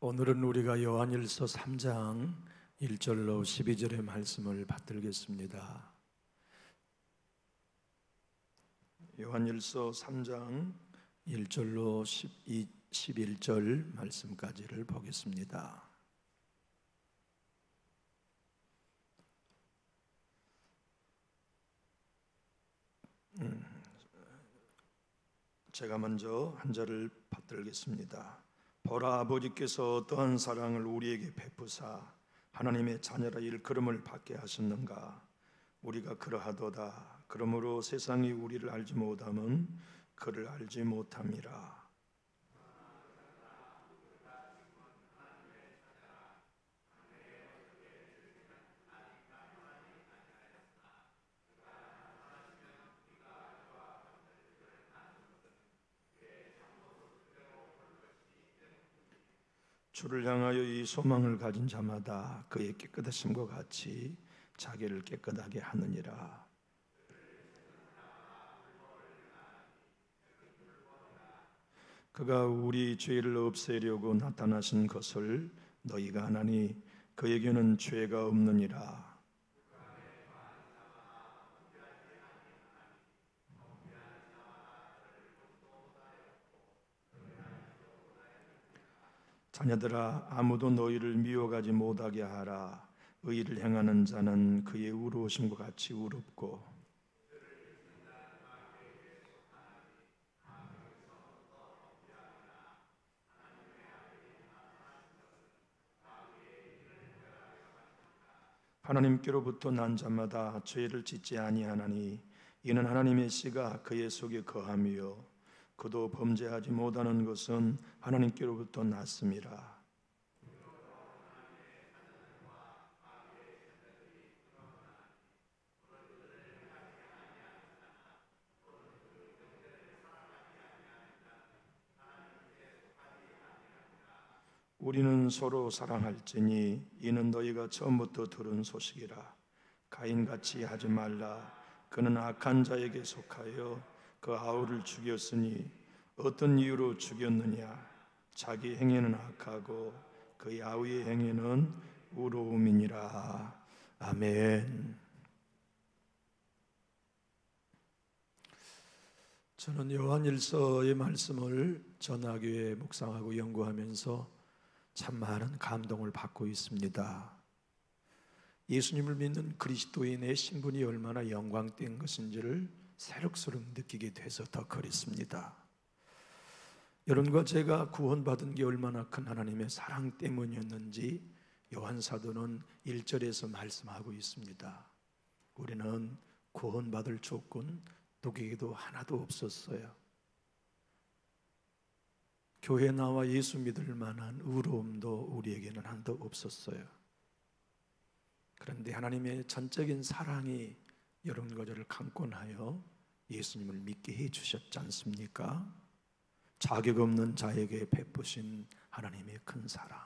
오늘은 우리가 요한일서 3장 1절로 12절의 말씀을 받들겠습니다. 요한일서 3장 1절로 11절 말씀까지를 보겠습니다. 제가 먼저 한 절을 받들겠습니다. 보라, 아버지께서 어떠한 사랑을 우리에게 베푸사 하나님의 자녀라 일컬음을 받게 하셨는가. 우리가 그러하도다. 그러므로 세상이 우리를 알지 못함은 그를 알지 못함이라. 주를 향하여 이 소망을 가진 자마다 그의 깨끗하심과 같이 자기를 깨끗하게 하느니라. 그가 우리 죄를 없애려고 나타나신 것을 너희가 아나니 그에게는 죄가 없느니라. 자녀들아, 아무도 너희를 미워하지 못하게 하라. 의를 행하는 자는 그의 의로우심과 같이 의롭고 하나님께로부터 난 자마다 죄를 짓지 아니하나니 이는 하나님의 씨가 그의 속에 거함이요 그도 범죄하지 못하는 것은 하나님께로부터 났음이라. 우리는 서로 사랑할지니 이는 너희가 처음부터 들은 소식이라. 가인같이 하지 말라. 그는 악한 자에게 속하여 그 아우를 죽였으니 어떤 이유로 죽였느냐. 자기 행위는 악하고 그 아우의 행위는 의로움이니라. 아멘. 저는 요한일서의 말씀을 전하교에 묵상하고 연구하면서 참 많은 감동을 받고 있습니다. 예수님을 믿는 그리스도인의 신분이 얼마나 영광된 것인지를 새록새록 느끼게 돼서 더 그렇습니다. 여러분과 제가 구원받은 게 얼마나 큰 하나님의 사랑 때문이었는지 요한 사도는 1절에서 말씀하고 있습니다. 우리는 구원받을 조건 누구에게도 하나도 없었어요. 교회 나와 예수 믿을 만한 의로움도 우리에게는 하나도 없었어요. 그런데 하나님의 전적인 사랑이 여러분과 저를 강권하여 예수님을 믿게 해주셨지 않습니까? 자격 없는 자에게 베푸신 하나님의 큰 사랑.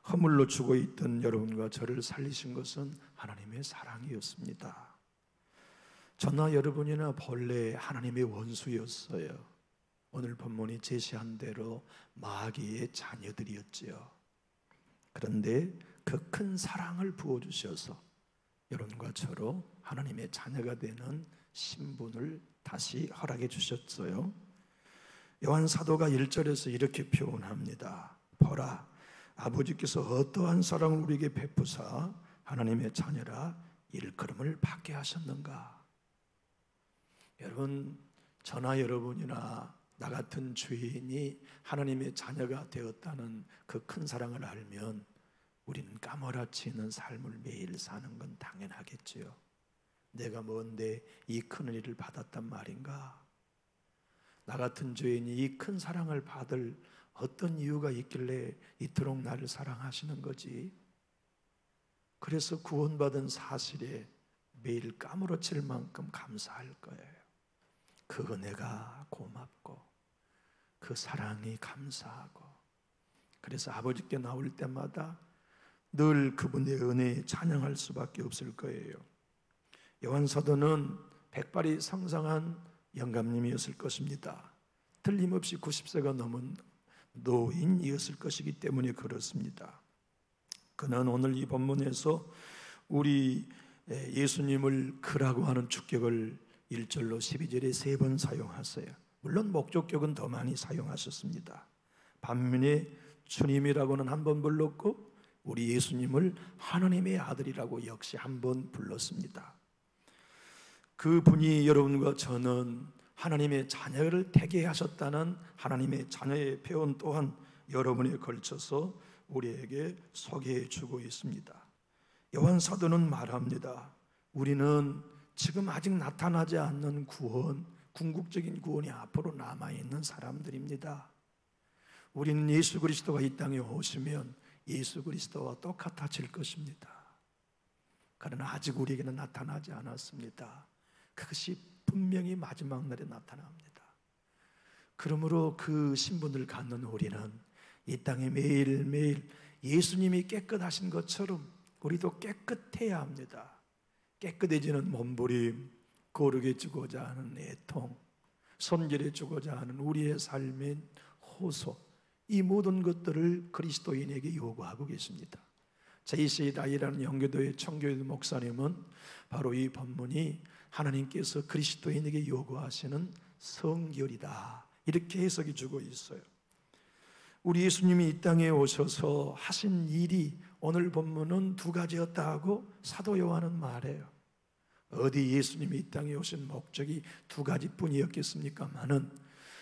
허물로 죽어있던 여러분과 저를 살리신 것은 하나님의 사랑이었습니다. 저나 여러분이나 본래 하나님의 원수였어요. 오늘 본문이 제시한 대로 마귀의 자녀들이었지요. 그런데 그 큰 사랑을 부어주셔서 여러분과 저로 하나님의 자녀가 되는 신분을 다시 허락해 주셨어요. 요한 사도가 1절에서 이렇게 표현합니다. 보라, 아버지께서 어떠한 사랑을 우리에게 베푸사 하나님의 자녀라 일컬음을 받게 하셨는가. 여러분, 저나 여러분이나 나 같은 죄인이 하나님의 자녀가 되었다는 그 큰 사랑을 알면 우리는 까무라치는 삶을 매일 사는 건 당연하겠지요. 내가 뭔데 이 큰 은혜를 받았단 말인가? 나 같은 죄인이 이 큰 사랑을 받을 어떤 이유가 있길래 이토록 나를 사랑하시는 거지? 그래서 구원받은 사실에 매일 까무러칠 만큼 감사할 거예요. 그 은혜가 고맙고 그 사랑이 감사하고, 그래서 아버지께 나올 때마다 늘 그분의 은혜에 찬양할 수밖에 없을 거예요. 요한 사도는 백발이 상상한 영감님이었을 것입니다. 틀림없이 90세가 넘은 노인이었을 것이기 때문에 그렇습니다. 그는 오늘 이 본문에서 우리 예수님을 그라고 하는 주격을 1절로 12절에 3번 사용하세요. 물론 목적격은 더 많이 사용하셨습니다. 반면에 주님이라고는 한 번 불렀고 우리 예수님을 하나님의 아들이라고 역시 한 번 불렀습니다. 그 분이 여러분과 저는 하나님의 자녀를 되게 하셨다는 하나님의 자녀의 표현 또한 여러분에 걸쳐서 우리에게 소개해 주고 있습니다. 요한 사도는 말합니다. 우리는 지금 아직 나타나지 않는 구원, 궁극적인 구원이 앞으로 남아있는 사람들입니다. 우리는 예수 그리스도가 이 땅에 오시면 예수 그리스도와 똑같아질 것입니다. 그러나 아직 우리에게는 나타나지 않았습니다. 그것이 분명히 마지막 날에 나타납니다. 그러므로 그 신분을 갖는 우리는 이 땅에 매일매일 예수님이 깨끗하신 것처럼 우리도 깨끗해야 합니다. 깨끗해지는 몸부림, 거룩해지고자 하는 애통, 손질해주고자 하는 우리의 삶의 호소, 이 모든 것들을 그리스도인에게 요구하고 계십니다. 제이시 라이라는 영교도의 청교도 목사님은 바로 이 본문이 하나님께서 그리스도인에게 요구하시는 성결이다, 이렇게 해석해 주고 있어요. 우리 예수님이 이 땅에 오셔서 하신 일이 오늘 본문은 2가지였다 하고 사도 요한은 말해요. 어디 예수님이 이 땅에 오신 목적이 2가지뿐이었겠습니까마는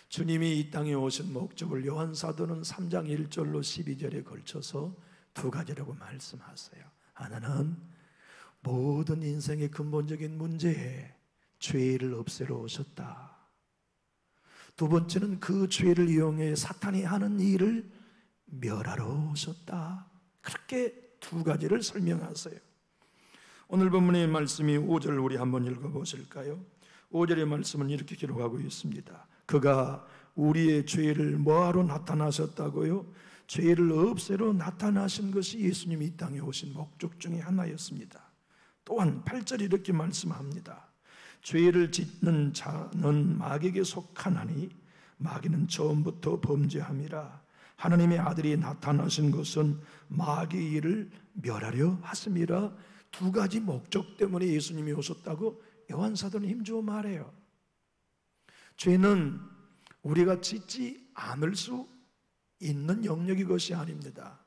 주님이 이 땅에 오신 목적을 요한 사도는 3장 1절로 12절에 걸쳐서 2가지라고 말씀하세요. 하나는 모든 인생의 근본적인 문제에 죄를 없애러 오셨다. 2번째는 그 죄를 이용해 사탄이 하는 일을 멸하러 오셨다. 그렇게 2가지를 설명하세요. 오늘 본문의 말씀이 5절 우리 한번 읽어보실까요? 5절의 말씀은 이렇게 기록하고 있습니다. 그가 우리의 죄를 뭐하러 나타나셨다고요? 죄를 없애러 나타나신 것이 예수님이 이 땅에 오신 목적 중에 하나였습니다. 또한 8절이 이렇게 말씀합니다. 죄를 짓는 자는 마귀에게 속하나니 마귀는 처음부터 범죄함이라. 하나님의 아들이 나타나신 것은 마귀의 일을 멸하려 하심이라. 2가지 목적 때문에 예수님이 오셨다고 요한사도는 힘주어 말해요. 죄는 우리가 짓지 않을 수 있는 영역이 것이 아닙니다.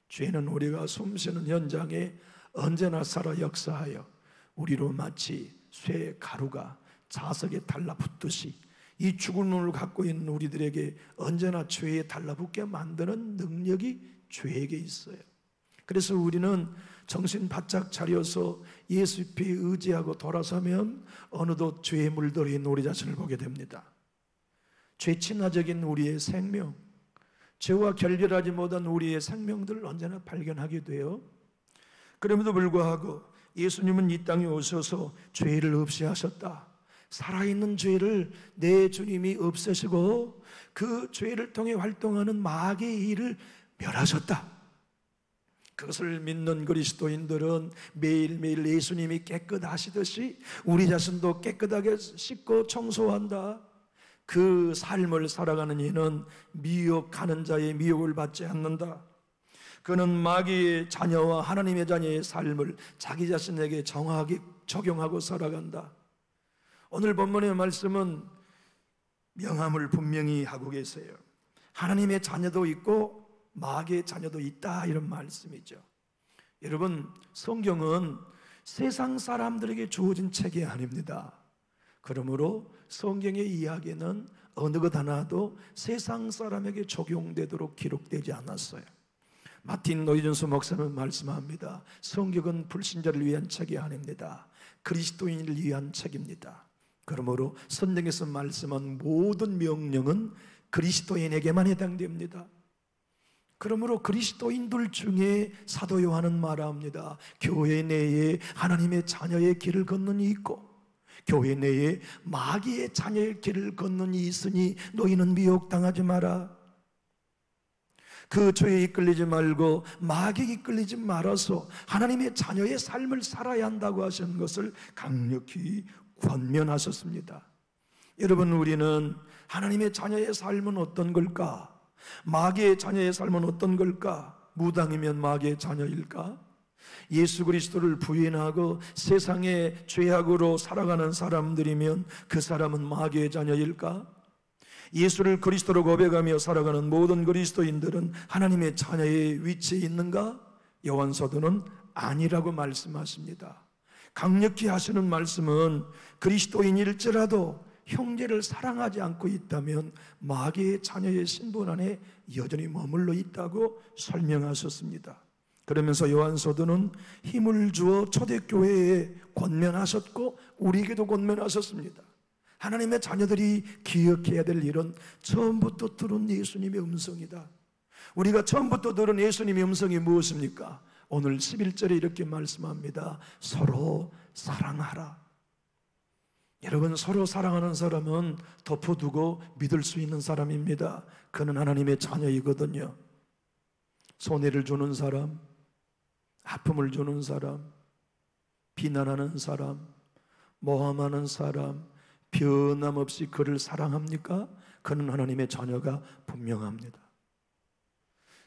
죄는 우리가 숨쉬는 현장에 언제나 살아 역사하여 우리로 마치 쇠 가루가 자석에 달라붙듯이 이 죽은 눈을 갖고 있는 우리들에게 언제나 죄에 달라붙게 만드는 능력이 죄에게 있어요. 그래서 우리는 정신 바짝 차려서 예수 앞에 의지하고 돌아서면 어느덧 죄에 물들인 우리 자신을 보게 됩니다. 죄 친화적인 우리의 생명, 죄와 결별하지 못한 우리의 생명들을 언제나 발견하게 돼요. 그럼에도 불구하고 예수님은 이 땅에 오셔서 죄를 없이 하셨다. 살아있는 죄를 내 주님이 없애시고 그 죄를 통해 활동하는 마귀의 일을 멸하셨다. 그것을 믿는 그리스도인들은 매일매일 예수님이 깨끗하시듯이 우리 자신도 깨끗하게 씻고 청소한다. 그 삶을 살아가는 이는 미혹하는 자의 미혹을 받지 않는다. 그는 마귀의 자녀와 하나님의 자녀의 삶을 자기 자신에게 정확하게 적용하고 살아간다. 오늘 본문의 말씀은 명함을 분명히 하고 계세요. 하나님의 자녀도 있고 마귀의 자녀도 있다, 이런 말씀이죠. 여러분, 성경은 세상 사람들에게 주어진 책이 아닙니다. 그러므로 성경의 이야기는 어느 것 하나도 세상 사람에게 적용되도록 기록되지 않았어요. 마틴 노이전스 목사는 말씀합니다. 성경은 불신자를 위한 책이 아닙니다. 그리스도인을 위한 책입니다. 그러므로 성경에서 말씀한 모든 명령은 그리스도인에게만 해당됩니다. 그러므로 그리스도인들 중에 사도 요한은 말합니다. 교회 내에 하나님의 자녀의 길을 걷는 이 있고 교회 내에 마귀의 자녀의 길을 걷는 이 있으니 너희는 미혹당하지 마라. 그 죄에 이끌리지 말고 마귀에 이끌리지 말아서 하나님의 자녀의 삶을 살아야 한다고 하시는 것을 강력히 권면하셨습니다. 여러분, 우리는 하나님의 자녀의 삶은 어떤 걸까? 마귀의 자녀의 삶은 어떤 걸까? 무당이면 마귀의 자녀일까? 예수 그리스도를 부인하고 세상의 죄악으로 살아가는 사람들이면 그 사람은 마귀의 자녀일까? 예수를 그리스도로 고백하며 살아가는 모든 그리스도인들은 하나님의 자녀의 위치에 있는가? 요한사도는 아니라고 말씀하십니다. 강력히 하시는 말씀은 그리스도인일지라도 형제를 사랑하지 않고 있다면 마귀의 자녀의 신분 안에 여전히 머물러 있다고 설명하셨습니다. 그러면서 요한사도는 힘을 주어 초대교회에 권면하셨고 우리에게도 권면하셨습니다. 하나님의 자녀들이 기억해야 될 일은 처음부터 들은 예수님의 음성이다. 우리가 처음부터 들은 예수님의 음성이 무엇입니까? 오늘 11절에 이렇게 말씀합니다. 서로 사랑하라. 여러분, 서로 사랑하는 사람은 덮어두고 믿을 수 있는 사람입니다. 그는 하나님의 자녀이거든요. 손해를 주는 사람, 아픔을 주는 사람, 비난하는 사람, 모함하는 사람, 변함없이 그를 사랑합니까? 그는 하나님의 자녀가 분명합니다.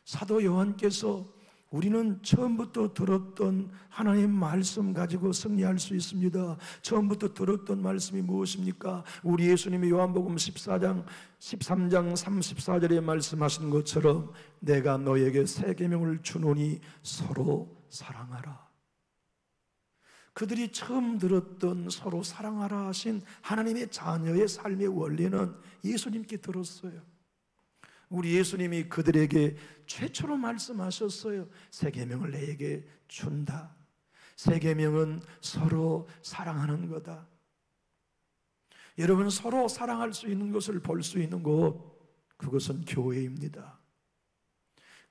사도 요한께서 우리는 처음부터 들었던 하나님의 말씀 가지고 승리할 수 있습니다. 처음부터 들었던 말씀이 무엇입니까? 우리 예수님이 요한복음 13장 34절에 말씀하신 것처럼 내가 너에게 새 계명을 주노니 서로 사랑하라. 그들이 처음 들었던 서로 사랑하라 하신 하나님의 자녀의 삶의 원리는 예수님께 들었어요. 우리 예수님이 그들에게 최초로 말씀하셨어요. 새 계명을 내게 준다. 새 계명은 서로 사랑하는 거다. 여러분, 서로 사랑할 수 있는 것을 볼 수 있는 곳, 그것은 교회입니다.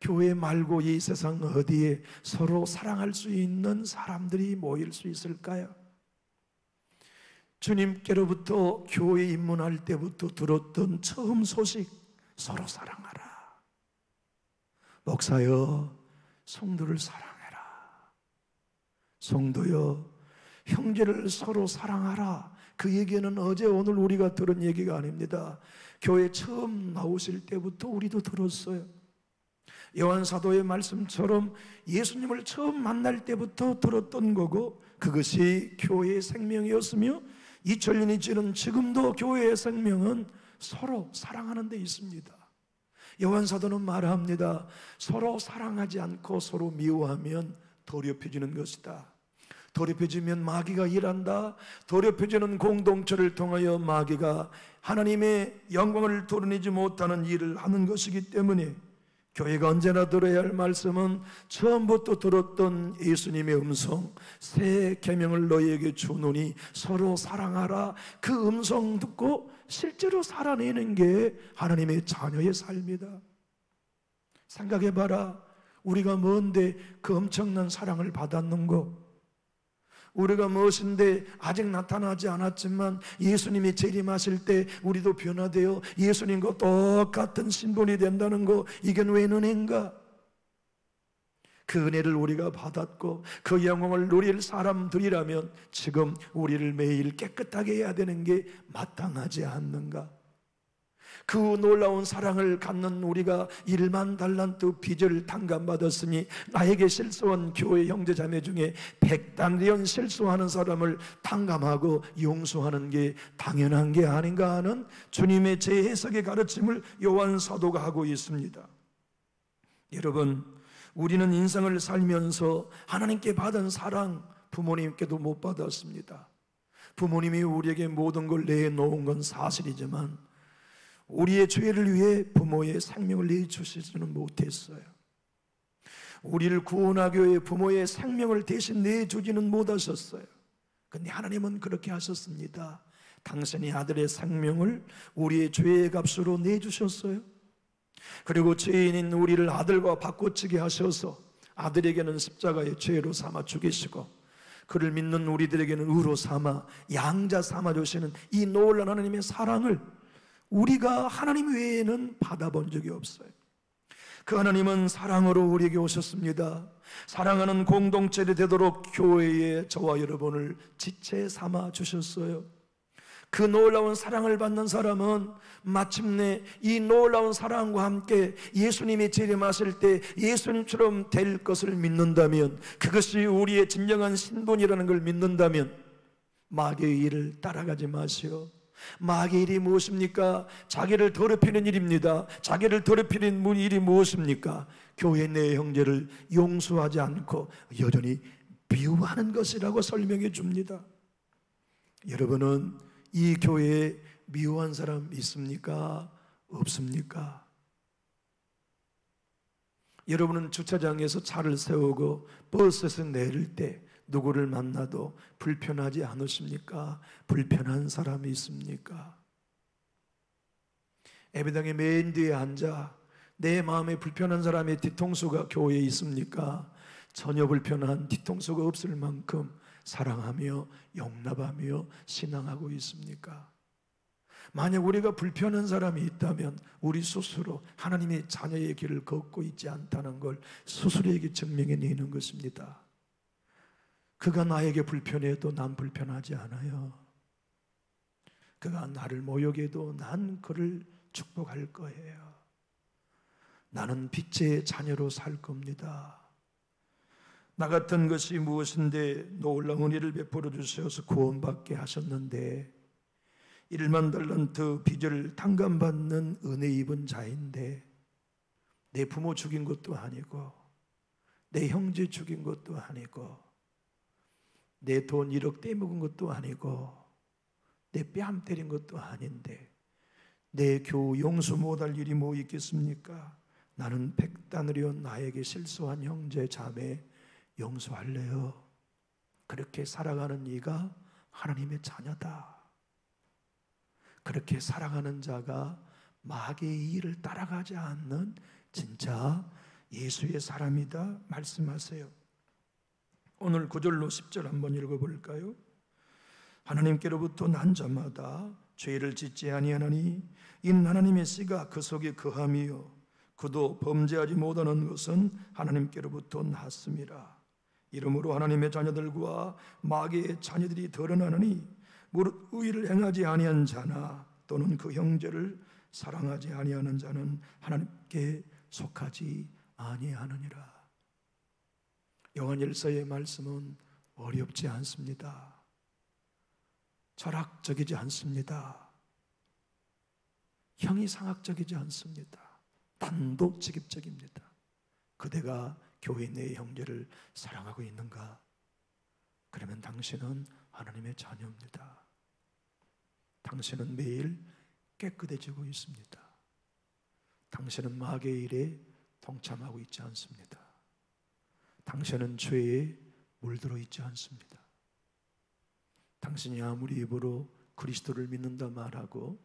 교회 말고 이 세상 어디에 서로 사랑할 수 있는 사람들이 모일 수 있을까요? 주님께로부터 교회 입문할 때부터 들었던 처음 소식, 서로 사랑하라. 목사여, 성도를 사랑해라. 성도여, 형제를 서로 사랑하라. 그 얘기는 어제 오늘 우리가 들은 얘기가 아닙니다. 교회 처음 나오실 때부터 우리도 들었어요. 요한 사도의 말씀처럼 예수님을 처음 만날 때부터 들었던 거고, 그것이 교회의 생명이었으며 2000년이 지난 지금도 교회의 생명은 서로 사랑하는 데 있습니다. 요한 사도는 말합니다. 서로 사랑하지 않고 서로 미워하면 더럽혀지는 것이다. 더럽혀지면 마귀가 일한다. 더럽혀지는 공동체를 통하여 마귀가 하나님의 영광을 드러내지 못하는 일을 하는 것이기 때문에 교회가 언제나 들어야 할 말씀은 처음부터 들었던 예수님의 음성, 새 계명을 너희에게 주노니 서로 사랑하라. 그 음성 듣고 실제로 살아내는 게 하나님의 자녀의 삶이다. 생각해봐라. 우리가 뭔데 그 엄청난 사랑을 받았는고? 우리가 무엇인데 아직 나타나지 않았지만 예수님이 재림하실 때 우리도 변화되어 예수님과 똑같은 신분이 된다는 거, 이게 왜 은혜인가? 그 은혜를 우리가 받았고 그 영광을 누릴 사람들이라면 지금 우리를 매일 깨끗하게 해야 되는 게 마땅하지 않는가? 그 놀라운 사랑을 갖는 우리가 1만 달란트 빚을 탕감받았으니 나에게 실수한 교회 형제자매 중에 100달러원 실수하는 사람을 탕감하고 용서하는 게 당연한 게 아닌가 하는 주님의 재해석의 가르침을 요한 사도가 하고 있습니다. 여러분, 우리는 인생을 살면서 하나님께 받은 사랑 부모님께도 못 받았습니다. 부모님이 우리에게 모든 걸 내놓은 건 사실이지만 우리의 죄를 위해 부모의 생명을 내주시지는 못했어요. 우리를 구원하기 위해 부모의 생명을 대신 내주지는 못하셨어요. 그런데 하나님은 그렇게 하셨습니다. 당신의 아들의 생명을 우리의 죄의 값으로 내주셨어요. 그리고 죄인인 우리를 아들과 바꿔치게 하셔서 아들에게는 십자가의 죄로 삼아 죽이시고 그를 믿는 우리들에게는 의로 삼아 양자 삼아 주시는 이 놀라운 하나님의 사랑을 우리가 하나님 외에는 받아본 적이 없어요. 그 하나님은 사랑으로 우리에게 오셨습니다. 사랑하는 공동체를 되도록 교회에 저와 여러분을 지체 삼아 주셨어요. 그 놀라운 사랑을 받는 사람은 마침내 이 놀라운 사랑과 함께 예수님이 재림하실 때 예수님처럼 될 것을 믿는다면, 그것이 우리의 진정한 신분이라는 걸 믿는다면 마귀의 일을 따라가지 마시오. 마귀의 일이 무엇입니까? 자기를 더럽히는 일입니다. 자기를 더럽히는 일이 무엇입니까? 교회 내 형제를 용서하지 않고 여전히 미워하는 것이라고 설명해 줍니다. 여러분은 이 교회에 미워한 사람 있습니까? 없습니까? 여러분은 주차장에서 차를 세우고 버스에서 내릴 때 누구를 만나도 불편하지 않으십니까? 불편한 사람이 있습니까? 예배당의 맨 뒤에 앉아 내 마음에 불편한 사람의 뒤통수가 교회에 있습니까? 전혀 불편한 뒤통수가 없을 만큼 사랑하며 용납하며 신앙하고 있습니까? 만약 우리가 불편한 사람이 있다면 우리 스스로 하나님의 자녀의 길을 걷고 있지 않다는 걸 스스로에게 증명해 내는 것입니다. 그가 나에게 불편해도 난 불편하지 않아요. 그가 나를 모욕해도 난 그를 축복할 거예요. 나는 빛의 자녀로 살 겁니다. 나 같은 것이 무엇인데 놀라운 은혜를 베풀어 주셔서 구원받게 하셨는데 1만 달란트 빚을 탕감받는 은혜 입은 자인데 내 부모 죽인 것도 아니고 내 형제 죽인 것도 아니고 내 돈 1억 떼먹은 것도 아니고 내 뺨 때린 것도 아닌데 내 교우 용서 못할 일이 뭐 있겠습니까? 나는 백단으려 나에게 실수한 형제 자매 용서할래요. 그렇게 살아가는 이가 하나님의 자녀다. 그렇게 살아가는 자가 마귀의 일을 따라가지 않는 진짜 예수의 사람이다 말씀하세요. 오늘 9절로 10절 한번 읽어볼까요? 하나님께로부터 난 자마다 죄를 짓지 아니하나니 이는 하나님의 씨가 그 속에 거함이요 그도 범죄하지 못하는 것은 하나님께로부터 났음이라. 이러므로 하나님의 자녀들과 마귀의 자녀들이 드러나느니 무릇 의를 행하지 아니한 자나 또는 그 형제를 사랑하지 아니하는 자는 하나님께 속하지 아니하느니라. 요한일서의 말씀은 어렵지 않습니다. 철학적이지 않습니다. 형이상학적이지 않습니다. 단도직입적입니다. 그대가 교회 내 형제를 사랑하고 있는가? 그러면 당신은 하나님의 자녀입니다. 당신은 매일 깨끗해지고 있습니다. 당신은 마귀의 일에 동참하고 있지 않습니다. 당신은 죄에 물들어 있지 않습니다. 당신이 아무리 입으로 그리스도를 믿는다 말하고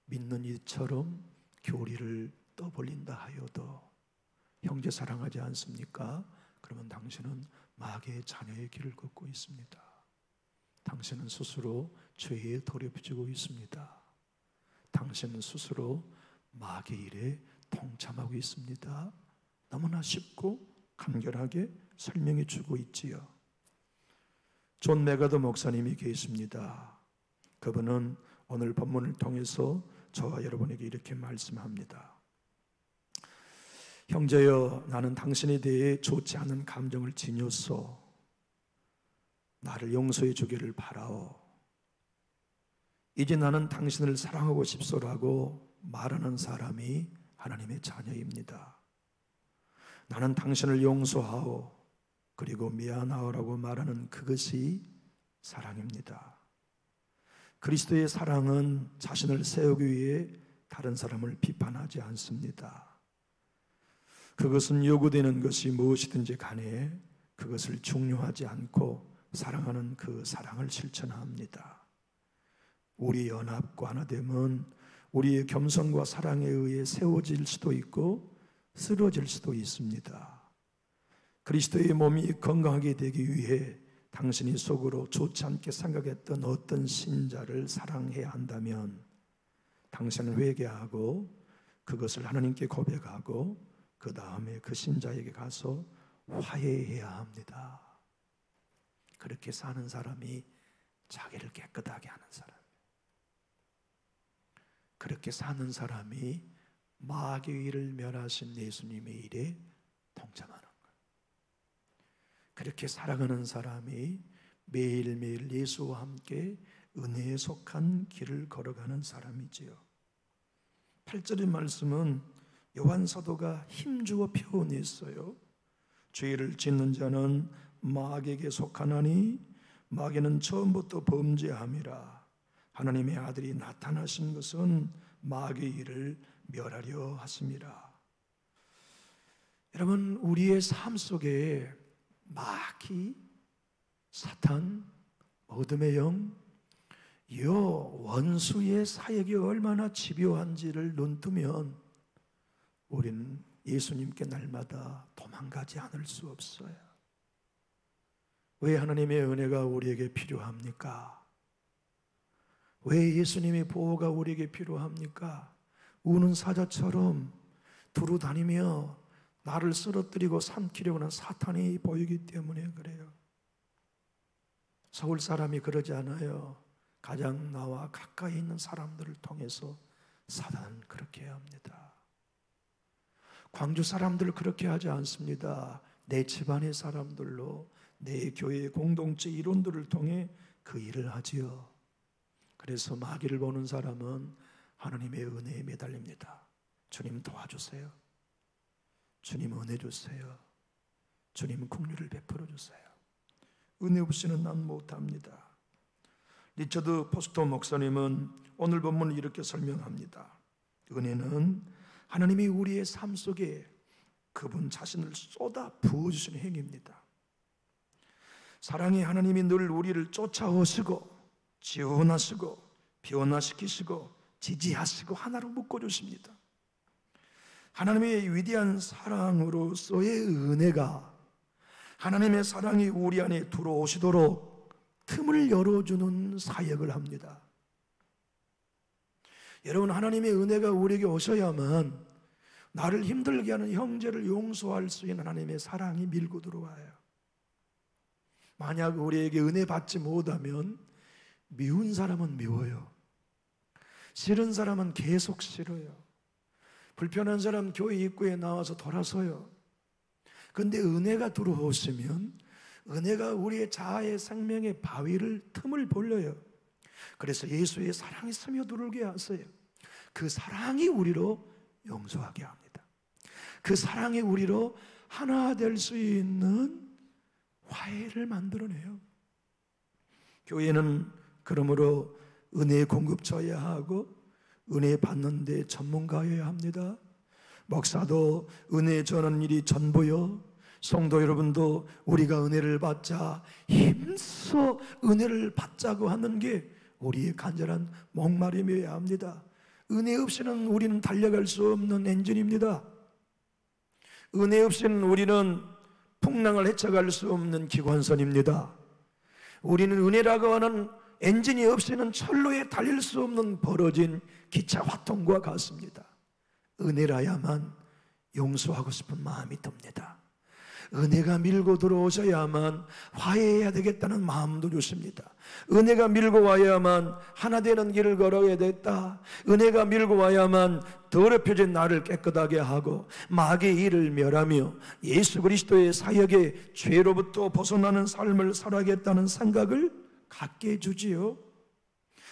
믿는 이처럼 교리를 떠벌린다 하여도 형제 사랑하지 않습니까? 그러면 당신은 마귀의 자녀의 길을 걷고 있습니다. 당신은 스스로 죄에 더럽혀지고 있습니다. 당신은 스스로 마귀의 일에 동참하고 있습니다. 너무나 쉽고 간결하게 설명해 주고 있지요. 존 메가더 목사님이 계십니다. 그분은 오늘 본문을 통해서 저와 여러분에게 이렇게 말씀합니다. 형제여, 나는 당신에 대해 좋지 않은 감정을 지녔소. 나를 용서해 주기를 바라오. 이제 나는 당신을 사랑하고 싶소라고 말하는 사람이 하나님의 자녀입니다. 나는 당신을 용서하오. 그리고 미안하오라고 말하는 그것이 사랑입니다. 그리스도의 사랑은 자신을 세우기 위해 다른 사람을 비판하지 않습니다. 그것은 요구되는 것이 무엇이든지 간에 그것을 중요하지 않고 사랑하는 그 사랑을 실천합니다. 우리의 연합과 하나됨은 우리의 겸손과 사랑에 의해 세워질 수도 있고 쓰러질 수도 있습니다. 그리스도의 몸이 건강하게 되기 위해 당신이 속으로 좋지 않게 생각했던 어떤 신자를 사랑해야 한다면 당신은 회개하고 그것을 하나님께 고백하고 그 다음에 그 신자에게 가서 화해해야 합니다. 그렇게 사는 사람이 자기를 깨끗하게 하는 사람. 그렇게 사는 사람이 마귀의 일을 멸하신 예수님의 일에 동참하는 거예요. 그렇게 살아가는 사람이 매일매일 예수와 함께 은혜에 속한 길을 걸어가는 사람이지요. 8절의 말씀은 요한 사도가 힘주어 표현했어요. 죄를 짓는 자는 마귀에게 속하나니 마귀는 처음부터 범죄함이라. 하나님의 아들이 나타나신 것은 마귀의 일을 멸하려 하심이라. 여러분, 우리의 삶 속에 마귀, 사탄, 어둠의 영, 이 원수의 사역이 얼마나 집요한지를 눈뜨면 우리는 예수님께 날마다 도망가지 않을 수 없어요. 왜 하나님의 은혜가 우리에게 필요합니까? 왜 예수님의 보호가 우리에게 필요합니까? 우는 사자처럼 두루 다니며 나를 쓰러뜨리고 삼키려고 하는 사탄이 보이기 때문에 그래요. 서울 사람이 그러지 않아요. 가장 나와 가까이 있는 사람들을 통해서 사단은 그렇게 해야 합니다. 광주 사람들 그렇게 하지 않습니다. 내 집안의 사람들로, 내 교회의 공동체 이론들을 통해 그 일을 하지요. 그래서 마귀를 보는 사람은 하나님의 은혜에 매달립니다. 주님 도와주세요. 주님 은혜 주세요. 주님 긍휼을 베풀어 주세요. 은혜 없이는 난 못합니다. 리처드 포스터 목사님은 오늘 본문을 이렇게 설명합니다. 은혜는 하나님이 우리의 삶 속에 그분 자신을 쏟아 부어주시는 행위입니다. 사랑의 하나님이 늘 우리를 쫓아오시고 지원하시고 변화시키시고 지지하시고 하나로 묶어주십니다. 하나님의 위대한 사랑으로서의 은혜가 하나님의 사랑이 우리 안에 들어오시도록 틈을 열어주는 사역을 합니다. 여러분, 하나님의 은혜가 우리에게 오셔야만 나를 힘들게 하는 형제를 용서할 수 있는 하나님의 사랑이 밀고 들어와요. 만약 우리에게 은혜 받지 못하면 미운 사람은 미워요. 싫은 사람은 계속 싫어요. 불편한 사람 교회 입구에 나와서 돌아서요. 그런데 은혜가 들어오시면 은혜가 우리의 자아의 생명의 바위를 틈을 벌려요. 그래서 예수의 사랑이 스며들게 하세요. 그 사랑이 우리로 용서하게 합니다. 그 사랑이 우리로 하나 될 수 있는 화해를 만들어내요. 교회는 그러므로 은혜의 공급처여야 하고 은혜 받는 데 전문가여야 합니다. 목사도 은혜 전하는 일이 전부요. 성도 여러분도 우리가 은혜를 받자 힘써 은혜를 받자고 하는 게 우리의 간절한 목마름이어야 합니다. 은혜 없이는 우리는 달려갈 수 없는 엔진입니다. 은혜 없이는 우리는 풍랑을 헤쳐갈 수 없는 기관선입니다. 우리는 은혜라고 하는 엔진이 없이는 철로에 달릴 수 없는 벌어진 기차 화통과 같습니다. 은혜라야만 용서하고 싶은 마음이 듭니다. 은혜가 밀고 들어오셔야만 화해해야 되겠다는 마음도 주십니다. 은혜가 밀고 와야만 하나 되는 길을 걸어야 됐다. 은혜가 밀고 와야만 더럽혀진 나를 깨끗하게 하고 마귀의 일을 멸하며 예수 그리스도의 사역에 죄로부터 벗어나는 삶을 살아야겠다는 생각을 갖게 해주지요.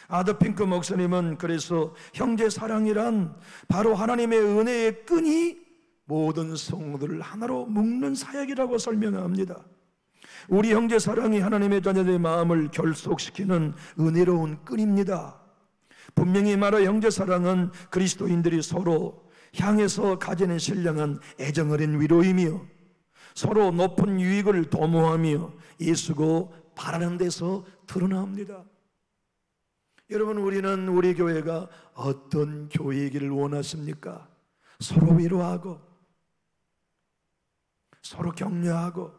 아더핑크 목사님은 그래서 형제 사랑이란 바로 하나님의 은혜의 끈이 모든 성도들을 하나로 묶는 사역이라고 설명합니다. 우리 형제 사랑이 하나님의 자녀들의 마음을 결속시키는 은혜로운 끈입니다. 분명히 말해 형제 사랑은 그리스도인들이 서로 향해서 가지는 신령한 애정 어린 위로이며 서로 높은 유익을 도모하며 예수고 바라는 데서 드러납니다. 여러분, 우리는 우리 교회가 어떤 교회이기를 원하십니까? 서로 위로하고 서로 격려하고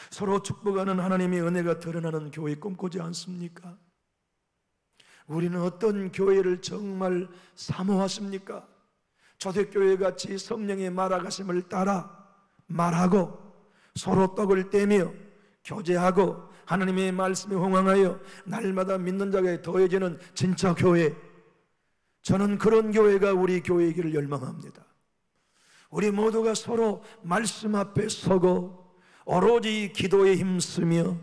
서로 축복하는 하나님의 은혜가 드러나는 교회 꿈꾸지 않습니까? 우리는 어떤 교회를 정말 사모하십니까? 초대교회같이 성령의 말아가심을 따라 말하고 서로 떡을 떼며 교제하고 하나님의 말씀에 호응하여 날마다 믿는 자가 더해지는 진짜 교회, 저는 그런 교회가 우리 교회이기를 열망합니다. 우리 모두가 서로 말씀 앞에 서고 오로지 기도에 힘쓰며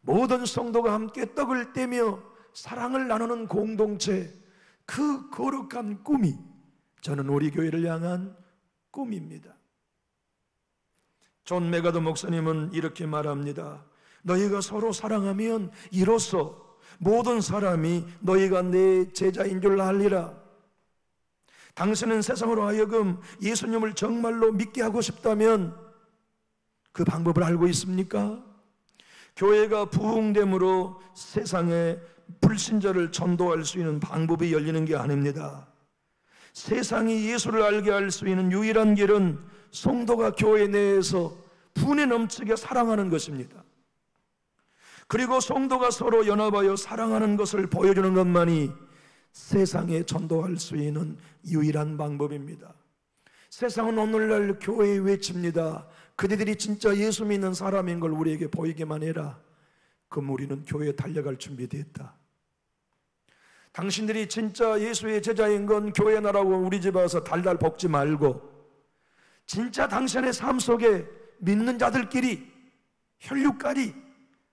모든 성도가 함께 떡을 떼며 사랑을 나누는 공동체, 그 거룩한 꿈이 저는 우리 교회를 향한 꿈입니다. 존 메가더 목사님은 이렇게 말합니다. 너희가 서로 사랑하면 이로써 모든 사람이 너희가 내 제자인 줄 알리라. 당신은 세상으로 하여금 예수님을 정말로 믿게 하고 싶다면 그 방법을 알고 있습니까? 교회가 부흥됨으로 세상에 불신자를 전도할 수 있는 방법이 열리는 게 아닙니다. 세상이 예수를 알게 할 수 있는 유일한 길은 성도가 교회 내에서 분에 넘치게 사랑하는 것입니다. 그리고 성도가 서로 연합하여 사랑하는 것을 보여주는 것만이 세상에 전도할 수 있는 유일한 방법입니다. 세상은 오늘날 교회에 외칩니다. 그대들이 진짜 예수 믿는 사람인 걸 우리에게 보이게만 해라. 그럼 우리는 교회에 달려갈 준비됐다. 당신들이 진짜 예수의 제자인 건 교회 나라고 우리 집 와서 달달 볶지 말고 진짜 당신의 삶 속에 믿는 자들끼리 혈육까지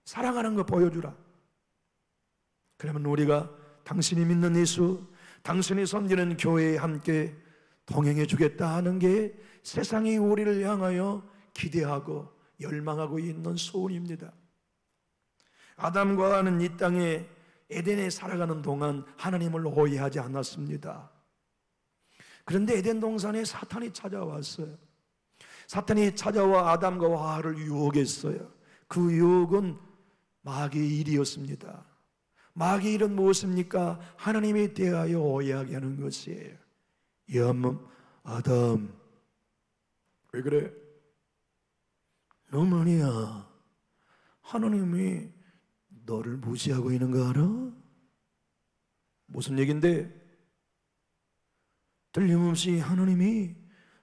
사랑하는 거 보여주라. 그러면 우리가 당신이 믿는 예수, 당신이 섬기는 교회에 함께 동행해 주겠다 하는 게 세상이 우리를 향하여 기대하고 열망하고 있는 소원입니다. 아담과 하와는 이 땅에 에덴에 살아가는 동안 하나님을 오해하지 않았습니다. 그런데 에덴 동산에 사탄이 찾아왔어요. 사탄이 찾아와 아담과 하와를 유혹했어요. 그 유혹은 마귀의 일이었습니다. 마귀의 일은 무엇입니까? 하나님에 대하여 오해하게 하는 것이에요. 야, 아담, 왜 그래? 너 말이야, 하나님이 너를 무시하고 있는 거 알아? 무슨 얘긴데? 틀림없이 하나님이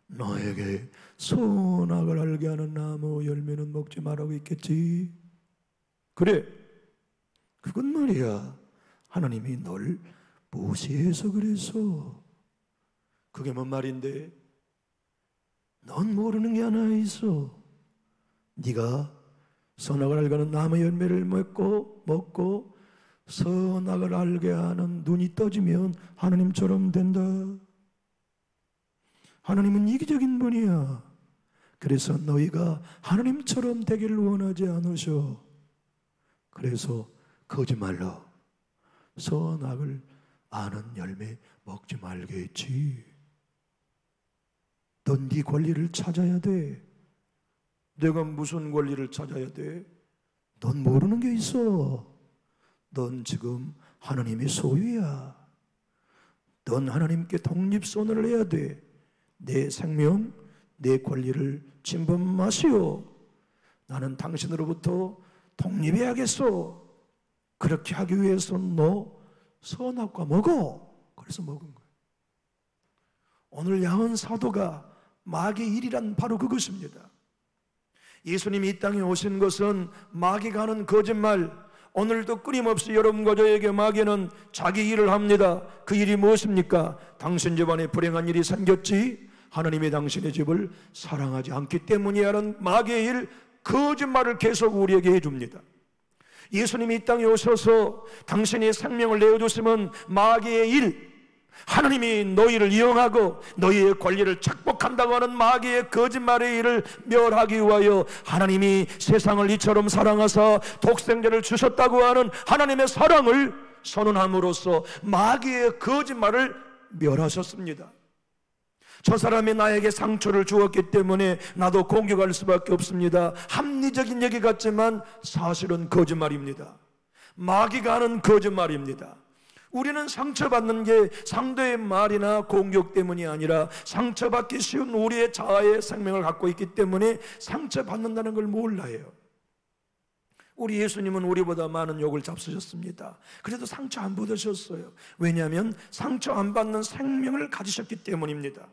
너에게 선악을 알게 하는 나무 열매는 먹지 말라고 했겠지. 그래, 그건 말이야, 하나님이 널 무시해서 그랬어. 그게 뭔 말인데? 넌 모르는 게 하나 있어. 네가 선악을 알게 하는 나무 열매를 먹고 선악을 알게 하는 눈이 떠지면 하나님처럼 된다. 하나님은 이기적인 분이야. 그래서 너희가 하나님처럼 되기를 원하지 않으셔. 그래서 거짓말로 선악을 아는 열매 먹지 말겠지. 넌 네 권리를 찾아야 돼. 내가 무슨 권리를 찾아야 돼? 넌 모르는 게 있어. 넌 지금 하나님의 소유야. 넌 하나님께 독립선언을 해야 돼. 내 생명, 내 권리를 침범하시오. 나는 당신으로부터 독립해야겠어. 그렇게 하기 위해서 너 선악과 먹어. 그래서 먹은 거예요. 오늘 야흔 사도가 마귀의 일이란 바로 그것입니다. 예수님이 이 땅에 오신 것은 마귀가 하는 거짓말, 오늘도 끊임없이 여러분과 저에게 마귀는 자기 일을 합니다. 그 일이 무엇입니까? 당신 집안에 불행한 일이 생겼지? 하나님이 당신의 집을 사랑하지 않기 때문이라는 마귀의 일, 거짓말을 계속 우리에게 해줍니다. 예수님이 이 땅에 오셔서 당신의 생명을 내어주시면 마귀의 일, 하나님이 너희를 이용하고 너희의 권리를 착복한다고 하는 마귀의 거짓말의 일을 멸하기 위하여 하나님이 세상을 이처럼 사랑하사 독생자를 주셨다고 하는 하나님의 사랑을 선언함으로써 마귀의 거짓말을 멸하셨습니다. 저 사람이 나에게 상처를 주었기 때문에 나도 공격할 수밖에 없습니다. 합리적인 얘기 같지만 사실은 거짓말입니다. 마귀가 하는 거짓말입니다. 우리는 상처받는 게 상대의 말이나 공격 때문이 아니라 상처받기 쉬운 우리의 자아의 생명을 갖고 있기 때문에 상처받는다는 걸 몰라요. 우리 예수님은 우리보다 많은 욕을 잡수셨습니다. 그래도 상처 안 받으셨어요. 왜냐하면 상처 안 받는 생명을 가지셨기 때문입니다.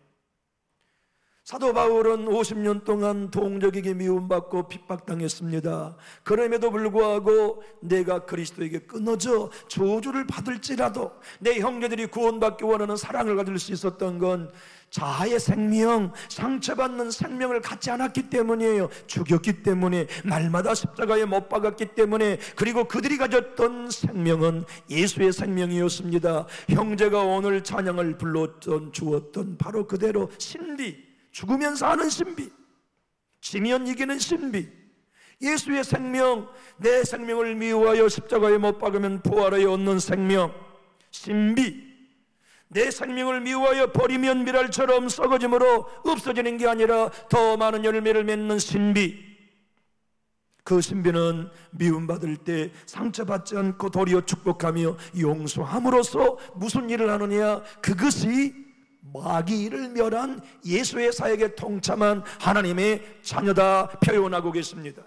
사도 바울은 50년 동안 동족에게 미움받고 핍박당했습니다. 그럼에도 불구하고 내가 그리스도에게 끊어져 저주를 받을지라도 내 형제들이 구원받기 원하는 사랑을 가질 수 있었던 건 자아의 생명, 상처받는 생명을 갖지 않았기 때문이에요. 죽였기 때문에, 날마다 십자가에 못 박았기 때문에, 그리고 그들이 가졌던 생명은 예수의 생명이었습니다. 형제가 오늘 찬양을 불렀던 주었던 바로 그대로 신비, 죽으면서 하는 신비, 지면 이기는 신비, 예수의 생명, 내 생명을 미워하여 십자가에 못 박으면 부활하여 얻는 생명, 신비, 내 생명을 미워하여 버리면 미랄처럼 썩어짐으로 없어지는 게 아니라 더 많은 열매를 맺는 신비. 그 신비는 미움받을 때 상처받지 않고 도리어 축복하며 용서함으로써 무슨 일을 하느냐? 그것이 마귀를 멸한 예수의 사역에 동참한 하나님의 자녀다 표현하고 계십니다.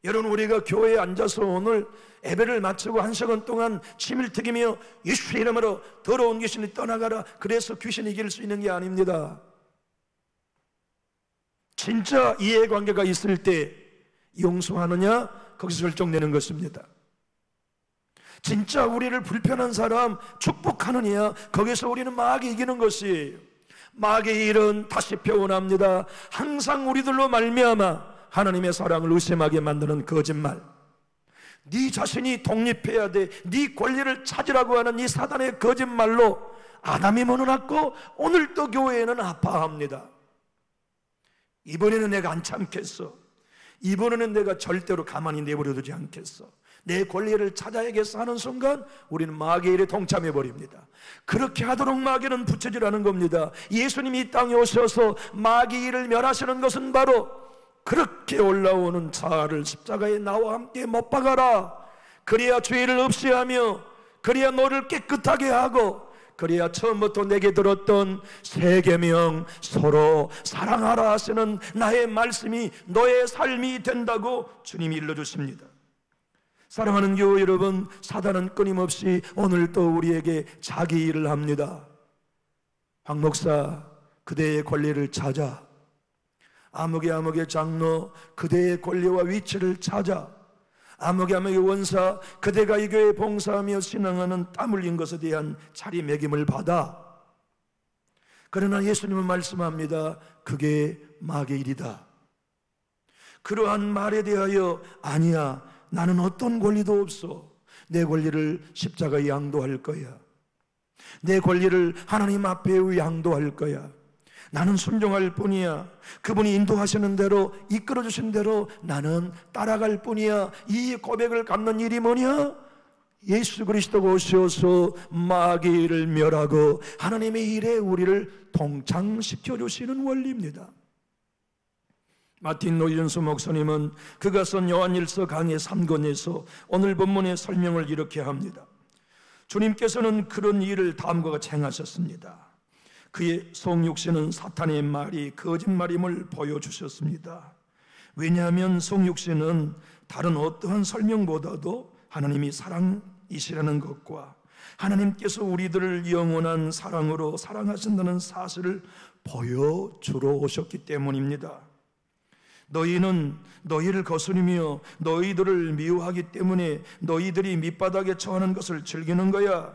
여러분, 우리가 교회에 앉아서 오늘 예배를 마치고 1시간 동안 침을 튀기며 예수의 이름으로 더러운 귀신이 떠나가라, 그래서 귀신이 이길 수 있는 게 아닙니다. 진짜 이해관계가 있을 때 용서하느냐, 거기서 결정되는 것입니다. 진짜 우리를 불편한 사람 축복하느냐, 거기서 우리는 마귀 이기는 것이에요. 마귀의 일은 다시 표현합니다. 항상 우리들로 말미암아 하나님의 사랑을 의심하게 만드는 거짓말, 네 자신이 독립해야 돼, 네 권리를 찾으라고 하는 이 사단의 거짓말로 아담이 무너졌고 오늘도 교회에는 아파합니다. 이번에는 내가 안 참겠어, 이번에는 내가 절대로 가만히 내버려두지 않겠어, 내 권리를 찾아야겠어 하는 순간 우리는 마귀의 일에 동참해버립니다. 그렇게 하도록 마귀는 부채질하는 겁니다. 예수님이 이 땅에 오셔서 마귀의 일을 멸하시는 것은 바로 그렇게 올라오는 자아를 십자가에 나와 함께 못 박아라, 그래야 죄를 없이 하며, 그래야 너를 깨끗하게 하고, 그래야 처음부터 내게 들었던 세 계명, 서로 사랑하라 하시는 나의 말씀이 너의 삶이 된다고 주님이 일러주십니다. 사랑하는 교회 여러분, 사단은 끊임없이 오늘도 우리에게 자기 일을 합니다. 박 목사, 그대의 권리를 찾아. 아무개 장로, 그대의 권리와 위치를 찾아. 아무개 원사, 그대가 이 교회에 봉사하며 신앙하는 땀 흘린 것에 대한 자리매김을 받아. 그러나 예수님은 말씀합니다. 그게 마귀의 일이다. 그러한 말에 대하여 아니야, 나는 어떤 권리도 없어. 내 권리를 십자가에 양도할 거야. 내 권리를 하나님 앞에 양도할 거야. 나는 순종할 뿐이야. 그분이 인도하시는 대로, 이끌어 주신 대로 나는 따라갈 뿐이야. 이 고백을 갖는 일이 뭐냐? 예수 그리스도가 오셔서 마귀를 멸하고 하나님의 일에 우리를 동참시켜 주시는 원리입니다. 마틴 노이전스 목사님은 그가 쓴 요한일서 강해 3권에서 오늘 본문의 설명을 이렇게 합니다. 주님께서는 그런 일을 다음과 같이 행하셨습니다. 그의 성육신은 사탄의 말이 거짓말임을 보여주셨습니다. 왜냐하면 성육신은 다른 어떠한 설명보다도 하나님이 사랑이시라는 것과 하나님께서 우리들을 영원한 사랑으로 사랑하신다는 사실을 보여주러 오셨기 때문입니다. 너희는 너희를 거스르며 너희들을 미워하기 때문에 너희들이 밑바닥에 처하는 것을 즐기는 거야.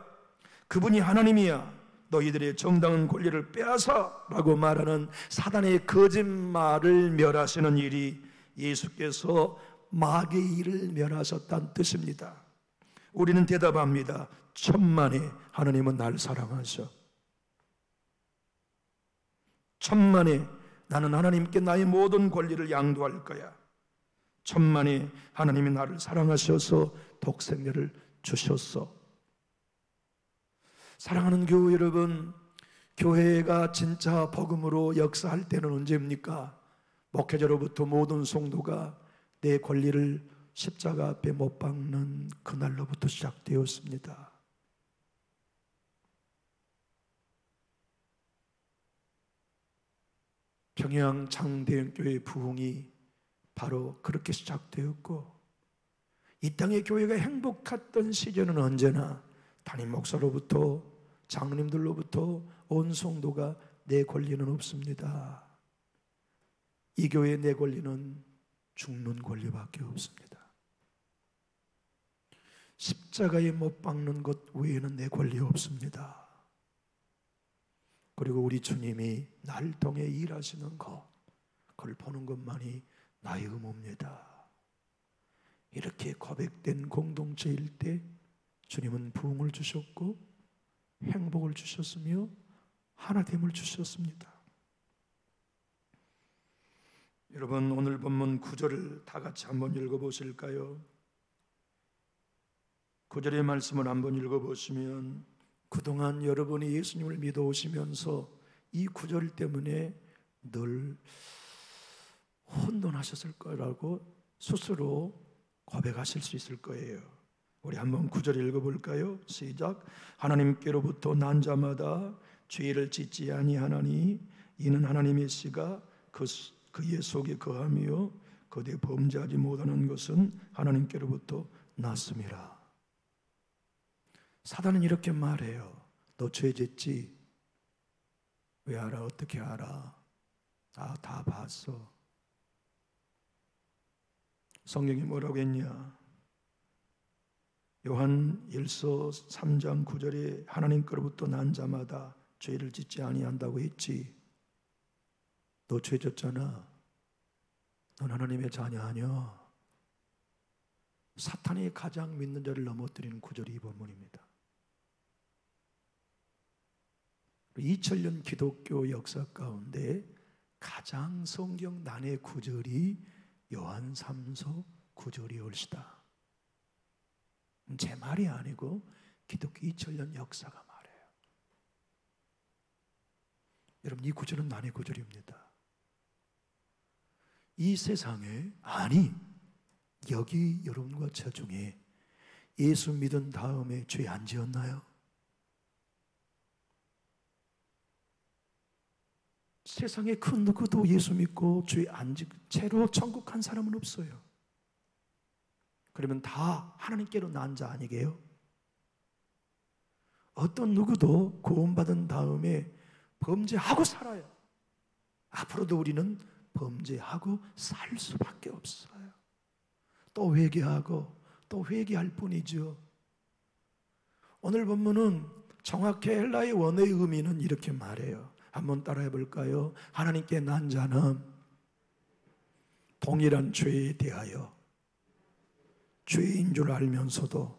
그분이 하나님이야. 너희들의 정당한 권리를 빼앗아 라고 말하는 사단의 거짓말을 멸하시는 일이 예수께서 마귀의 일을 멸하셨다는 뜻입니다. 우리는 대답합니다. 천만에 하나님은 날 사랑하셔. 천만에 나는 하나님께 나의 모든 권리를 양도할 거야. 천만에 하나님이 나를 사랑하셔서 독생자를 주셨어. 사랑하는 교회 여러분, 교회가 진짜 복음으로 역사할 때는 언제입니까? 목회자로부터 모든 성도가 내 권리를 십자가 앞에 못 박는 그날로부터 시작되었습니다. 평양 장대형교회 부흥이 바로 그렇게 시작되었고, 이 땅의 교회가 행복했던 시절은 언제나 담임 목사로부터 장로님들로부터 온 성도가 내 권리는 없습니다, 이 교회의 내 권리는 죽는 권리밖에 없습니다. 십자가에 못 박는 것 외에는 내 권리 없습니다. 그리고 우리 주님이 날 통해 일하시는 것, 그걸 보는 것만이 나의 의무입니다. 이렇게 고백된 공동체일 때 주님은 부흥을 주셨고 행복을 주셨으며 하나됨을 주셨습니다. 여러분, 오늘 본문 9절을 다 같이 한번 읽어보실까요? 9절의 말씀을 한번 읽어보시면, 그동안 여러분이 예수님을 믿어오시면서 이 9절 때문에 늘 혼돈하셨을 거라고 스스로 고백하실 수 있을 거예요. 우리 한번 9절 읽어볼까요? 시작. 하나님께로부터 난 자마다 죄를 짓지 아니하나니 이는 하나님의 씨가 그의 속에 거하며 그대 범죄하지 못하는 것은 하나님께로부터 났음이라. 사단은 이렇게 말해요. 너 죄 짓지? 왜 알아? 어떻게 알아? 다 봤어. 성경이 뭐라고 했냐? 요한 1서 3장 9절에 하나님께로부터 난 자마다 죄를 짓지 아니한다고 했지. 너 죄 졌잖아. 넌 하나님의 자녀 아니야. 사탄이 가장 믿는 자를 넘어뜨리는 구절이 이 본문입니다. 2000년 기독교 역사 가운데 가장 성경 난해 구절이 요한 3서 9절이 올시다. 제 말이 아니고 기독교 2000년 역사가 말해요. 여러분, 이 구절은 난해 구절입니다. 이 세상에, 아니 여기 여러분과 저 중에 예수 믿은 다음에 죄 안 지었나요? 세상에 그 누구도 예수 믿고 죄 안 지고 죄로 천국 간 사람은 없어요. 그러면 다 하나님께로 난 자 아니게요? 어떤 누구도 구원받은 다음에 범죄하고 살아요. 앞으로도 우리는 범죄하고 살 수밖에 없어요. 또 회개하고 또 회개할 뿐이죠. 오늘 본문은 정확히 헬라의 원어의 의미는 이렇게 말해요. 한번 따라해 볼까요? 하나님께 난 자는 동일한 죄에 대하여 죄인 줄 알면서도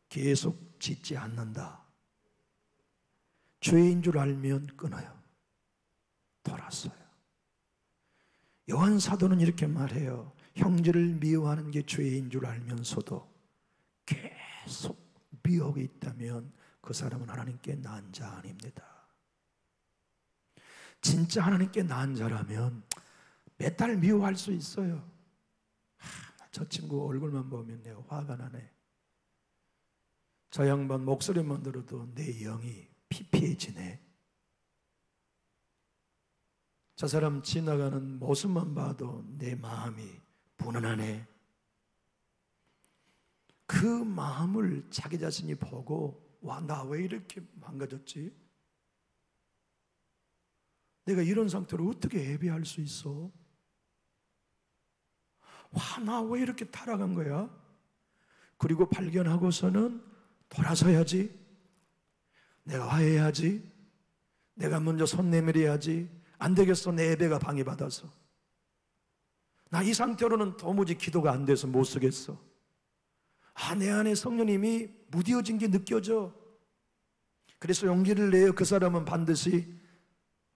계속 짓지 않는다. 죄인 줄 알면 끊어요. 돌았어요. 요한 사도는 이렇게 말해요. 형제를 미워하는 게 죄인 줄 알면서도 계속 미워하고 있다면 그 사람은 하나님께 난 자 아닙니다. 진짜 하나님께 난 자라면 몇 달 미워할 수 있어요. 저 친구 얼굴만 보면 내가 화가 나네. 저 양반 목소리만 들어도 내 영이 피폐해지네. 저 사람 지나가는 모습만 봐도 내 마음이 분원하네. 그 마음을 자기 자신이 보고, 와, 나 왜 이렇게 망가졌지? 내가 이런 상태로 어떻게 예배할 수 있어? 와, 나 왜 이렇게 타락한 거야? 그리고 발견하고서는 돌아서야지. 내가 화해해야지. 내가 먼저 손 내밀어야지. 안 되겠어. 내 예배가 방해받아서. 나 이 상태로는 도무지 기도가 안 돼서 못 쓰겠어. 내 안에 성령님이 무뎌진 게 느껴져. 그래서 용기를 내어 그 사람은 반드시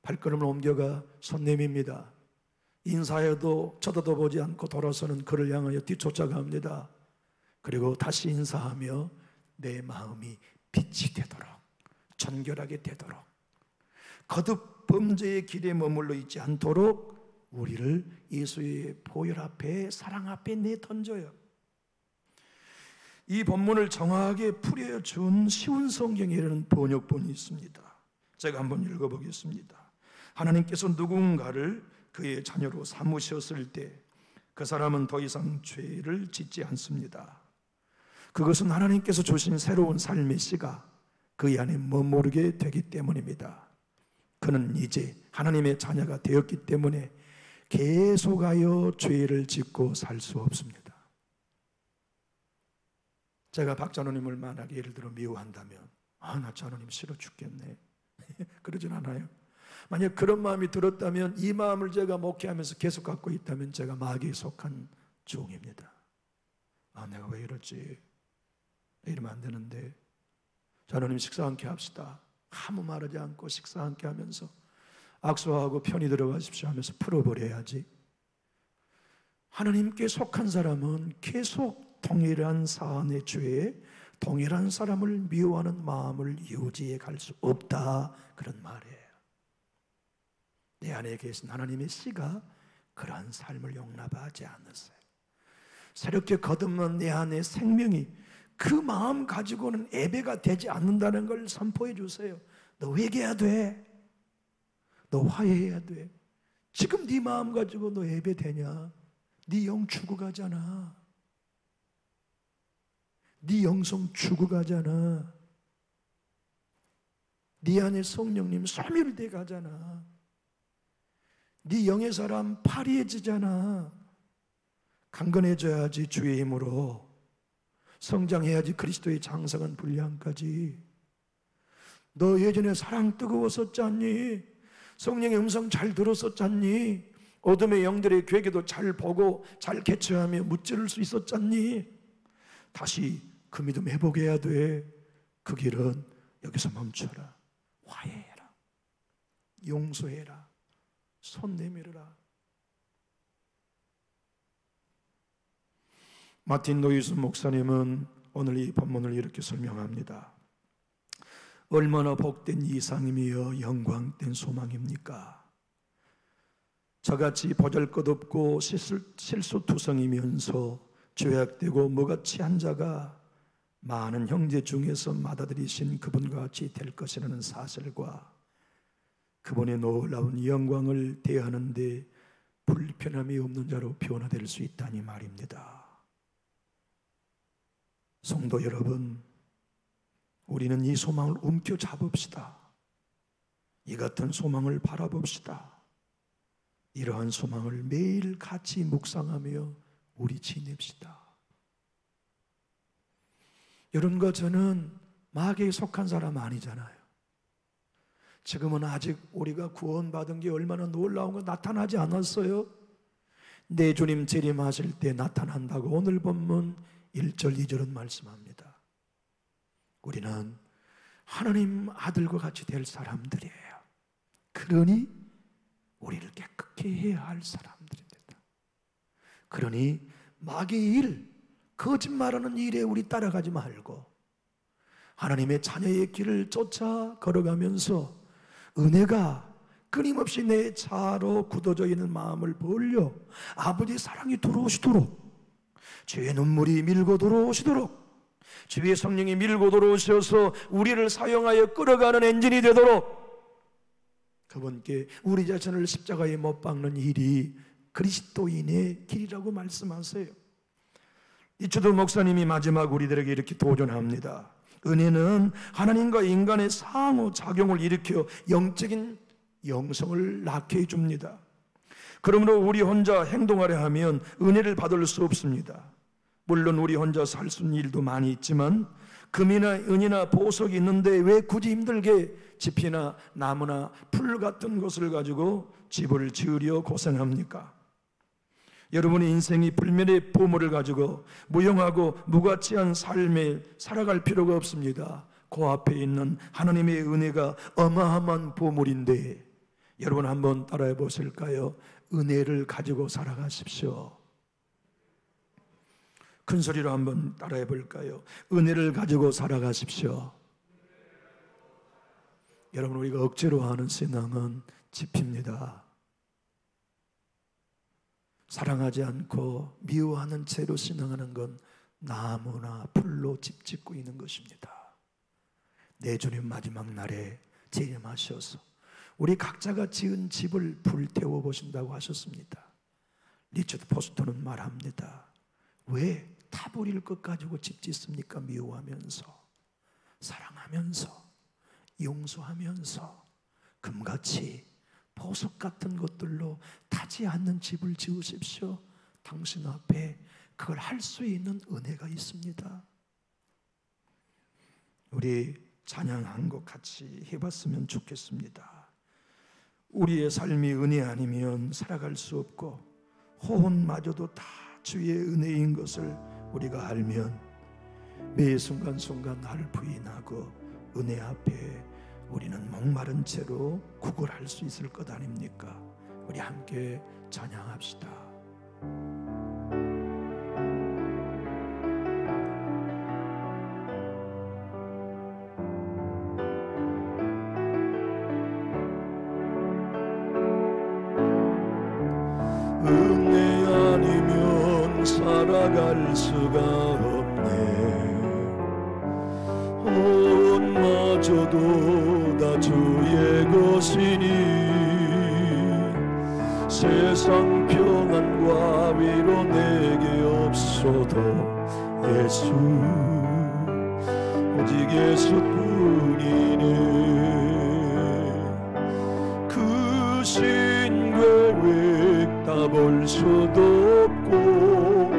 발걸음을 옮겨가 손 내밉니다. 인사해도 쳐다도 보지 않고 돌아서는 그를 향하여 뒤쫓아갑니다. 그리고 다시 인사하며 내 마음이 빛이 되도록, 정결하게 되도록, 거듭 범죄의 길에 머물러 있지 않도록 우리를 예수의 보혈 앞에, 사랑 앞에 내던져요. 이 본문을 정확하게 풀어준 쉬운 성경이라는 번역본이 있습니다. 제가 한번 읽어보겠습니다. 하나님께서 누군가를 그의 자녀로 삼으셨을 때 그 사람은 더 이상 죄를 짓지 않습니다. 그것은 하나님께서 주신 새로운 삶의 씨가 그 안에 머무르게 되기 때문입니다. 그는 이제 하나님의 자녀가 되었기 때문에 계속하여 죄를 짓고 살 수 없습니다. 제가 박찬호님을 만약에 예를 들어 미워한다면 나 찬호님 싫어 죽겠네 그러진 않아요. 만약 그런 마음이 들었다면 이 마음을 제가 목회하면서 계속 갖고 있다면 제가 마귀에 속한 종입니다. 내가 왜 이러지? 이러면 안 되는데 찬호님 식사 함께 합시다. 아무 말하지 않고 식사 함께 하면서 악수하고 편히 들어가십시오 하면서 풀어버려야지. 하나님께 속한 사람은 계속 동일한 사안의 죄에 동일한 사람을 미워하는 마음을 유지해 갈 수 없다, 그런 말이에요. 내 안에 계신 하나님의 씨가 그러한 삶을 용납하지 않았어요. 새롭게 거듭난 내 안의 생명이 그 마음 가지고는 예배가 되지 않는다는 걸 선포해 주세요. 너 회개해야 돼. 너 화해해야 돼. 지금 네 마음 가지고 너 예배 되냐? 네 영 죽어가잖아. 네 영성 죽어가잖아. 네 안에 성령님 소멸돼 가잖아. 네 영의 사람 파리해지잖아. 강건해져야지 주의 힘으로. 성장해야지 그리스도의 장성한 분량까지. 너 예전에 사랑 뜨거웠었지 않니? 성령의 음성 잘 들었었잖니? 어둠의 영들의 괴계도 잘 보고 잘 개최하며 무찌를 수 있었잖니? 다시 그 믿음 회복해야 돼. 그 길은 여기서 멈춰라. 화해해라. 용서해라. 손 내밀어라. 마틴 노이스 목사님은 오늘 이 본문을 이렇게 설명합니다. 얼마나 복된 이상이며 영광된 소망입니까? 저같이 보잘것없고 실수투성이면서 죄악되고 무가치한 자가 많은 형제 중에서 맏아들이신 그분과 같이 될 것이라는 사실과 그분의 놀라운 영광을 대하는데 불편함이 없는 자로 변화될 수 있다니 말입니다. 성도 여러분, 우리는 이 소망을 움켜잡읍시다. 이 같은 소망을 바라봅시다. 이러한 소망을 매일 같이 묵상하며 우리 지냅시다. 여러분과 저는 마귀에 속한 사람 아니잖아요. 지금은 아직 우리가 구원받은 게 얼마나 놀라운 거 나타나지 않았어요. 내 주님 재림하실 때 나타난다고 오늘 본문 1절 2절은 말씀합니다. 우리는 하나님 아들과 같이 될 사람들이에요. 그러니 우리를 깨끗게 해야 할 사람들입니다. 그러니 마귀의 일, 거짓말하는 일에 우리 따라가지 말고 하나님의 자녀의 길을 쫓아 걸어가면서 은혜가 끊임없이 내 차로 굳어져 있는 마음을 벌려 아버지의 사랑이 들어오시도록, 주의 눈물이 밀고 들어오시도록, 주의 성령이 밀고 들어오셔서 우리를 사용하여 끌어가는 엔진이 되도록 그분께 우리 자신을 십자가에 못 박는 일이 그리스도인의 길이라고 말씀하세요. 이초도 목사님이 마지막 우리들에게 이렇게 도전합니다. 은혜는 하나님과 인간의 상호작용을 일으켜 영적인 영성을 낳게 해줍니다. 그러므로 우리 혼자 행동하려 하면 은혜를 받을 수 없습니다. 물론 우리 혼자 살 수 있는 일도 많이 있지만 금이나 은이나 보석이 있는데 왜 굳이 힘들게 집이나 나무나 풀 같은 것을 가지고 집을 지으려 고생합니까? 여러분의 인생이 불멸의 보물을 가지고 무용하고 무가치한 삶에 살아갈 필요가 없습니다. 그 앞에 있는 하나님의 은혜가 어마어마한 보물인데 여러분 한번 따라해 보실까요? 은혜를 가지고 살아가십시오. 큰 소리로 한번 따라해 볼까요? 은혜를 가지고 살아가십시오. 여러분, 우리가 억지로 하는 신앙은 집입니다. 사랑하지 않고 미워하는 채로 신앙하는 건 나무나 풀로 집 짓고 있는 것입니다. 내 주님 마지막 날에 재림하셔서 우리 각자가 지은 집을 불태워 보신다고 하셨습니다. 리처드 포스터는 말합니다. 왜 타버릴 것 가지고 집 짓습니까? 미워하면서, 사랑하면서, 용서하면서, 금같이 보석 같은 것들로 타지 않는 집을 지으십시오. 당신 앞에 그걸 할 수 있는 은혜가 있습니다. 우리 찬양 한 곡 같이 해봤으면 좋겠습니다. 우리의 삶이 은혜 아니면 살아갈 수 없고 호혼마저도 다 주의 은혜인 것을 우리가 알면 매 순간순간 나를 부인하고 은혜 앞에 우리는 목마른 채로 구걸할 수 있을 것 아닙니까? 우리 함께 찬양합시다. 은혜 아니면 살아갈 수가 없네. 혼마저도 다 주의 것이니 세상 평안과 위로 내게 없어도 예수 오직 예수뿐이네. 그 신계획 다 볼 수도 없고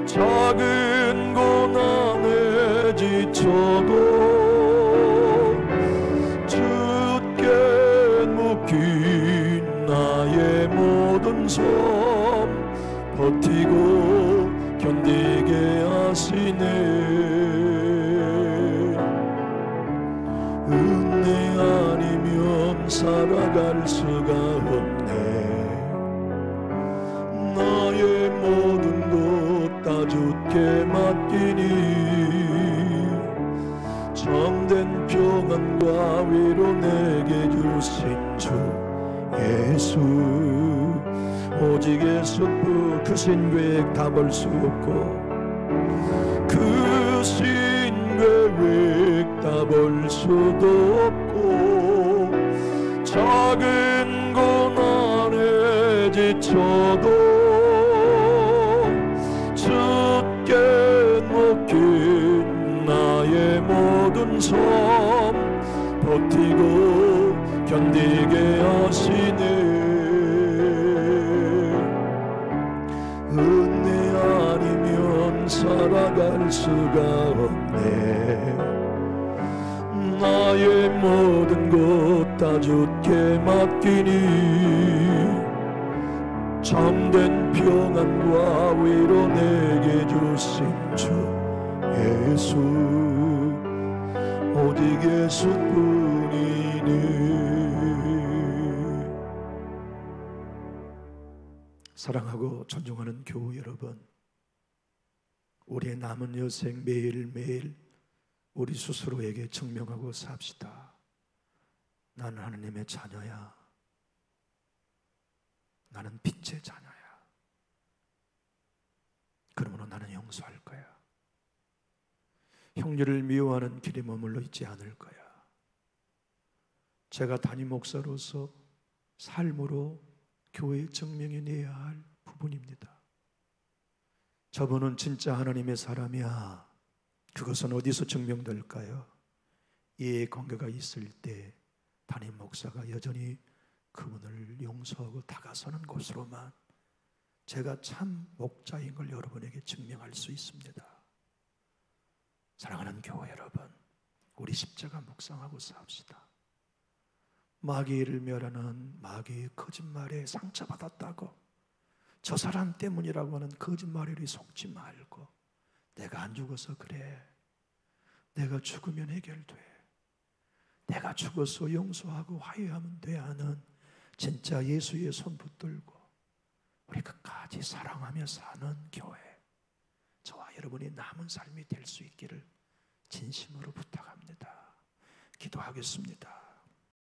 작은 고난에 지쳐도 주께 묶인 나의 모든 삶 버티고 견디게 하시네. 은혜 아니면 살아갈 수가 없네. 나의 모든 것 다 주께 맡기니 참된 평안과 위로 내게 주신 주 예수 오직 예수뿐. 그 신계획 다 볼 수 없고 그 신계획 다 볼 수도 없고 작은 고난에 지쳐도 주께 묶인 나의 모든 삶 버티고 견디게 하시네. 은혜 아니면 살아갈 수가 없네. 나의 모든 것 다 주께 맡기니 참된 평안과 위로 내게 주신 주 예수 오직 예수뿐이네. 사랑하고 존중하는 교우 여러분, 우리의 남은 여생 매일매일 우리 스스로에게 증명하고 삽시다. 나는 하나님의 자녀야. 나는 빛의 자녀야. 그러므로 나는 용서할 거야. 형제를 미워하는 길에 머물러 있지 않을 거야. 제가 담임 목사로서 삶으로 교회에 증명해내야 할 부분입니다. 저분은 진짜 하나님의 사람이야. 그것은 어디서 증명될까요? 이해 관계가 있을 때 담임 목사가 여전히 그분을 용서하고 다가서는 곳으로만 제가 참 목자인 걸 여러분에게 증명할 수 있습니다. 사랑하는 교회 여러분, 우리 십자가 묵상하고 삽시다. 마귀를 멸하는 마귀의 거짓말에 상처받았다고 저 사람 때문이라고 하는 거짓말에 속지 말고 내가 안 죽어서 그래. 내가 죽으면 해결돼. 내가 죽어서 용서하고 화해하면 돼 하는 진짜 예수의 손 붙들고 우리 끝까지 사랑하며 사는 교회, 저와 여러분이 남은 삶이 될 수 있기를 진심으로 부탁합니다. 기도하겠습니다.